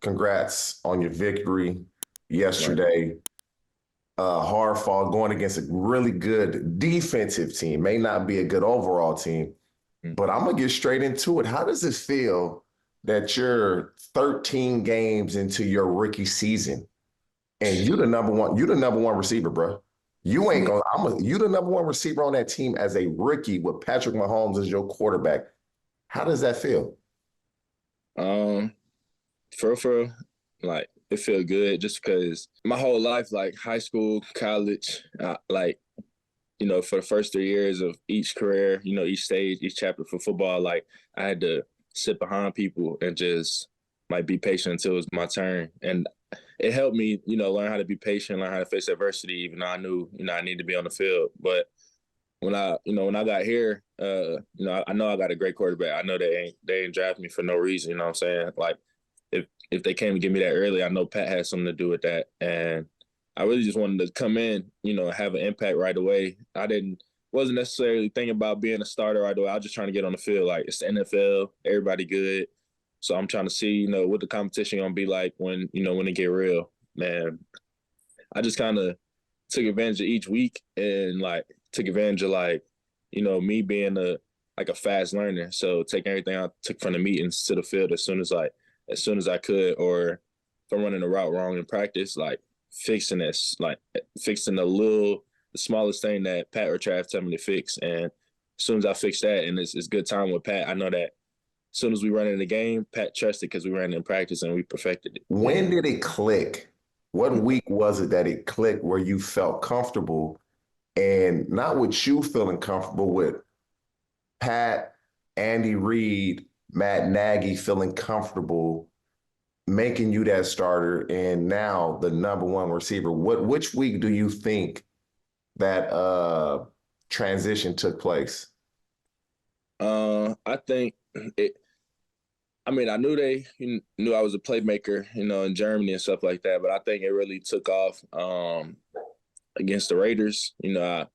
congrats on your victory Right. yesterday. Hard fought going against a really good defensive team. May not be a good overall team, Mm. but I'm gonna get straight into it. How does it feel that you're 13 games into your rookie season and you the number one receiver, bro? You ain't Yeah. gonna. You the number one receiver on that team as a rookie with Patrick Mahomes as your quarterback. How does that feel? Um, for real, like it feel good just because my whole life, like high school, college, like for the first 3 years of each career, each stage, each chapter for football, like I had to sit behind people and just like be patient until it was my turn, and it helped me, learn how to be patient, learn how to face adversity, even though I knew, I needed to be on the field, but when I got here, I know I got a great quarterback. I know they ain't draft me for no reason. You know what I'm saying? Like, if they came to give me that early, I know Pat had something to do with that, and I really just wanted to come in, have an impact right away. I didn't wasn't necessarily thinking about being a starter right away. I was just trying to get on the field. Like it's the NFL, everybody good, so I'm trying to see, what the competition gonna be like when it get real. Man, I just kind of took advantage of each week and like took advantage of like, me being a fast learner. So taking everything I took from the meetings to the field as soon as I could, or if I'm running a route wrong in practice, like fixing this, like fixing the smallest thing that Pat or Trav tell me to fix. And as soon as I fix that, and it's good time with Pat, I know that as soon as we run in the game, Pat trusted because we ran in practice and we perfected it. When did it click? What week was it that it clicked where you felt comfortable and not with you feeling comfortable with Pat, Andy Reid, Matt Nagy feeling comfortable making you that starter and now the number one receiver? Which week do you think that transition took place? I think it. I mean, I knew they knew I was a playmaker, in Germany and stuff like that. But I think it really took off against the Raiders. I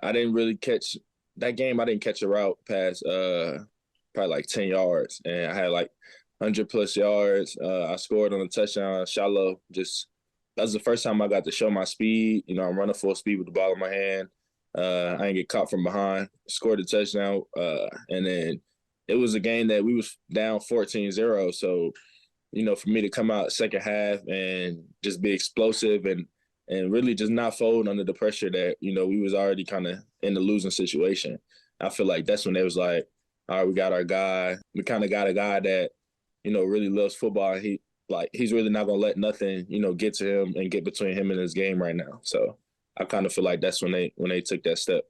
didn't really catch that game. I didn't catch a route past probably like 10 yards, and I had like 100+ yards. I scored on a touchdown, shallow. Just that was the first time I got to show my speed. I'm running full speed with the ball in my hand. I didn't get caught from behind. Scored a touchdown, and then it was a game that we was down 14-0. So for me to come out second half and just be explosive and really just not fold under the pressure that we was already kind of in the losing situation. I feel like that's when they was like, all right, we got our guy. We kind of got a guy that really loves football. He's really not gonna let nothing get to him and get between him and his game right now. So I kind of feel like that's when they took that step.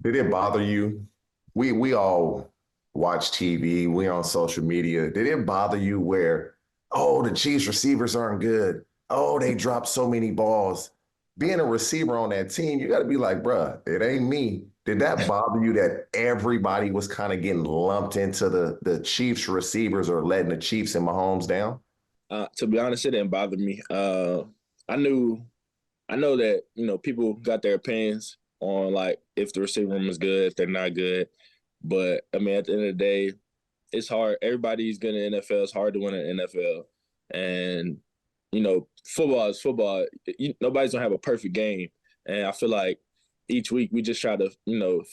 Did it bother you? We all watch TV, we on social media. Did it bother you where, oh, the Chiefs receivers aren't good? Oh, they dropped so many balls. Being a receiver on that team, you got to be like, bruh, it ain't me. Did that bother you that everybody was kind of getting lumped into the Chiefs receivers or letting the Chiefs and Mahomes down? To be honest, it didn't bother me. I knew I know that people got their opinions on like if the receiver room is good, if they're not good. But I mean, at the end of the day, it's hard. Everybody's good in the NFL. It's hard to win in the NFL, and football is football. Nobody's gonna have a perfect game, and I feel like each week we just try to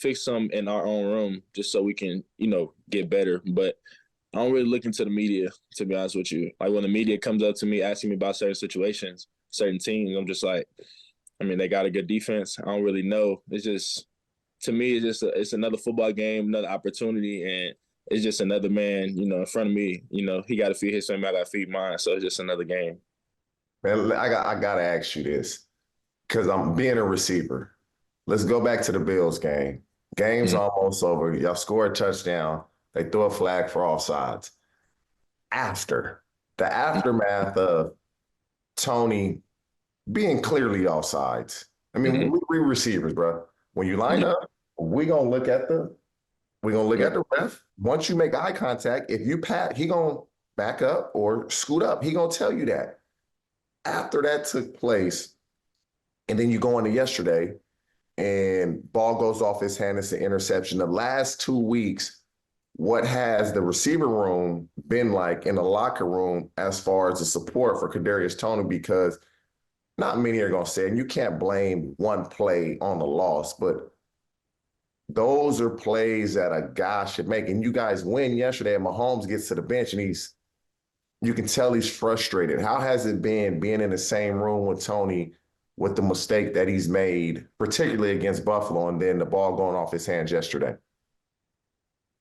fix some in our own room just so we can get better. But I don't really look into the media, to be honest with you. Like when the media comes up to me asking me about certain situations, certain teams, I'm just like, I mean, they got a good defense. I don't really know. It's just to me, it's another football game, another opportunity, and it's just another man, in front of me. He got to feed his family, I got to feed mine. So it's just another game. Man, I gotta ask you this because I'm being a receiver. Let's go back to the Bills game. Game's Mm-hmm. almost over. Y'all score a touchdown. They throw a flag for offsides. After the aftermath of Toney being clearly offsides. I mean, Mm-hmm. we receivers, bro. When you line Yeah. up, we gonna look Yeah. at the ref. Once you make eye contact, if you pat, he gonna back up or scoot up. He gonna tell you that. After that took place, and then you go into yesterday, and ball goes off his hand. It's an interception. The last 2 weeks, what has the receiver room been like in the locker room as far as the support for Kadarius Toney? Because not many are going to say, and you can't blame one play on the loss, but those are plays that a guy should make. And you guys win yesterday, and Mahomes gets to the bench, and you can tell he's frustrated. How has it been being in the same room with Toney with the mistake that he's made, particularly against Buffalo, and then the ball going off his hands yesterday?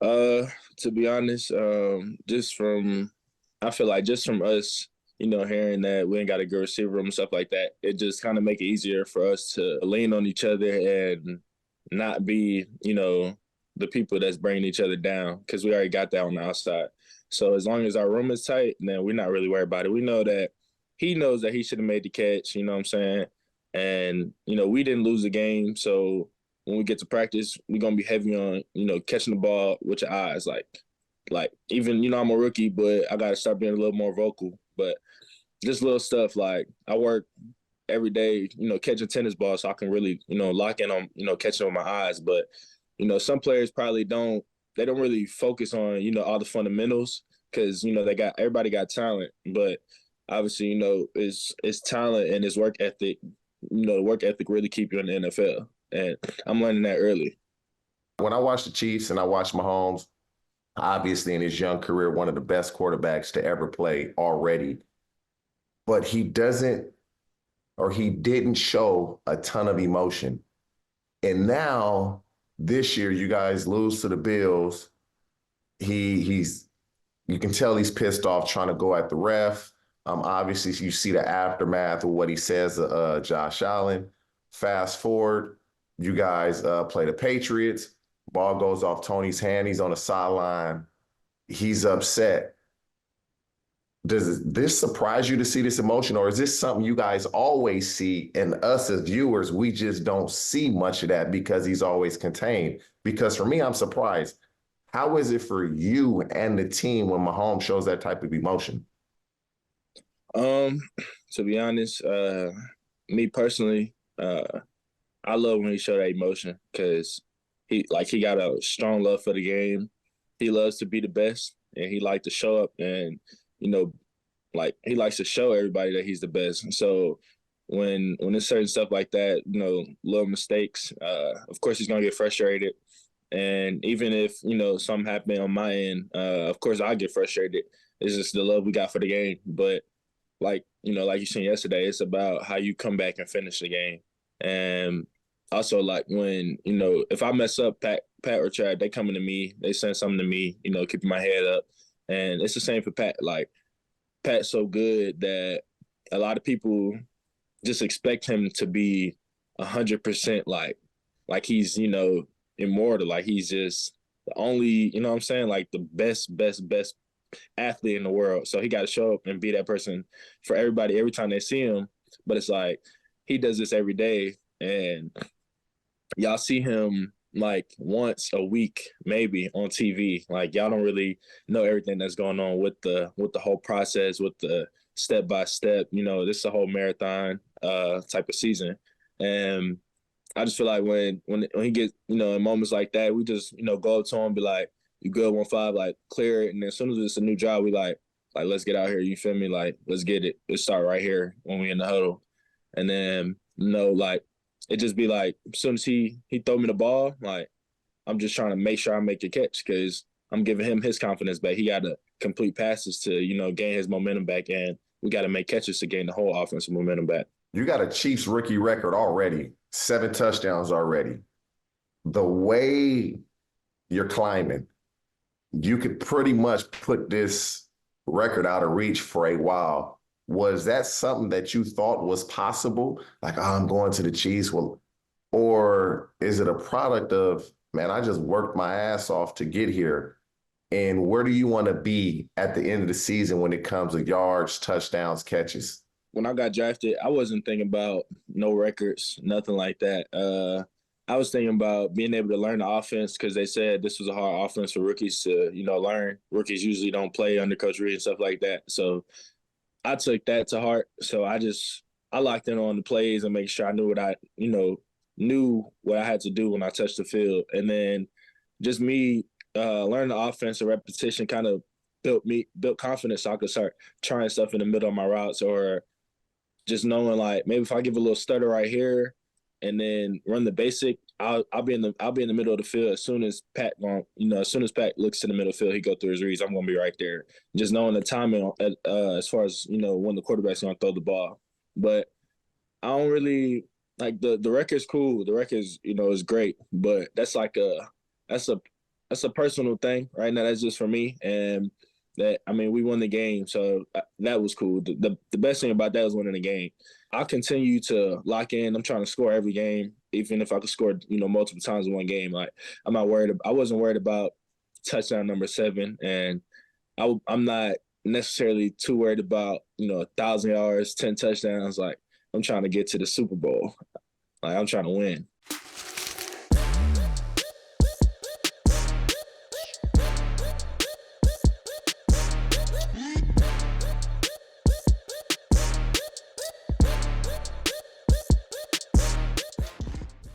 To be honest, I feel like just from us, hearing that we ain't got a good receiver room and stuff like that, it just kind of make it easier for us to lean on each other and not be, the people that's bringing each other down because we already got that on the outside. So as long as our room is tight, then we're not really worried about it. We know that he knows that he should have made the catch, you know what I'm saying? And, we didn't lose the game. So when we get to practice, we're going to be heavy on, catching the ball with your eyes. Like even, I'm a rookie, but I got to start being a little more vocal. But just little stuff like I work every day, catching tennis balls so I can really, lock in on, catching with my eyes. But, some players probably they don't really focus on, all the fundamentals because, everybody got talent. But obviously, it's talent and it's work ethic. The work ethic really keep you in the NFL. And I'm learning that early. When I watch the Chiefs and I watch Mahomes, obviously in his young career, one of the best quarterbacks to ever play already. But he didn't show a ton of emotion. And now this year, you guys lose to the Bills. You can tell he's pissed off trying to go at the ref. Obviously, you see the aftermath of what he says to Josh Allen. Fast forward, you guys play the Patriots. Ball goes off Toney's hand. He's on the sideline. He's upset. Does this surprise you to see this emotion, or is this something you guys always see? And us as viewers, we just don't see much of that because he's always contained. Because for me, I'm surprised. How is it for you and the team when Mahomes shows that type of emotion? To be honest, me personally, I love when he show that emotion because he got a strong love for the game. He loves to be the best, and he likes to show up and he likes to show everybody that he's the best. So when there's certain stuff like that, little mistakes, of course he's gonna get frustrated. And even if something happened on my end, of course I get frustrated. It's just the love we got for the game. But like you seen yesterday, it's about how you come back and finish the game. And also, like when if I mess up, Pat or Chad, they coming to me, they send something to me, keeping my head up, and it's the same for Pat. Like Pat's so good that a lot of people just expect him to be 100% like he's immortal, like he's just the only what I'm saying, like the best athlete in the world. So he got to show up and be that person for everybody every time they see him. But it's like he does this every day, and y'all see him like once a week maybe on TV. Like y'all don't really know everything that's going on with the whole process, with the step by step. This is a whole marathon type of season, and I just feel like when he gets in moments like that, we just go up to him, be like, "You good 1-5, like clear it." And then as soon as it's a new job, we like let's get out here. You feel me? Like let's get it. Let's start right here when we in the huddle, and then like it just be like as soon as he throw me the ball, like I'm just trying to make sure I make the catch because I'm giving him his confidence back. He got to complete passes to gain his momentum back, and we got to make catches to gain the whole offensive momentum back. You got a Chiefs rookie record already, 7 touchdowns already. The way you're climbing, you could pretty much put this record out of reach for a while. Was that something that you thought was possible? Like, oh, I'm going to the Chiefs. Well, or is it a product of, man, I just worked my ass off to get here? And where do you want to be at the end of the season when it comes to yards, touchdowns, catches? When I got drafted, I wasn't thinking about no records, nothing like that. I was thinking about being able to learn the offense because they said this was a hard offense for rookies to, learn. Rookies usually don't play under Coach Reid and stuff like that. So I took that to heart. So I locked in on the plays and make sure I knew what I had to do when I touched the field. And then just me learning the offense and repetition kind of built confidence so I could start trying stuff in the middle of my routes, or just knowing like maybe if I give a little stutter right here and then run the basic, I'll be in the middle of the field as soon as Pat as soon as Pat looks to the middle of the field, he go through his reads, I'm gonna be right there. Just knowing the timing as far as when the quarterback's gonna throw the ball. But I don't really like the record's cool. The record's is great, but that's a that's a personal thing right now. That's just for me, and that I mean we won the game, so that was cool. The best thing about that was winning the game. I'll continue to lock in. I'm trying to score every game, even if I could score multiple times in one game. Like I'm not worried. I wasn't worried about touchdown number 7, and I'm not necessarily too worried about 1,000 yards, 10 touchdowns. Like I'm trying to get to the Super Bowl. Like I'm trying to win.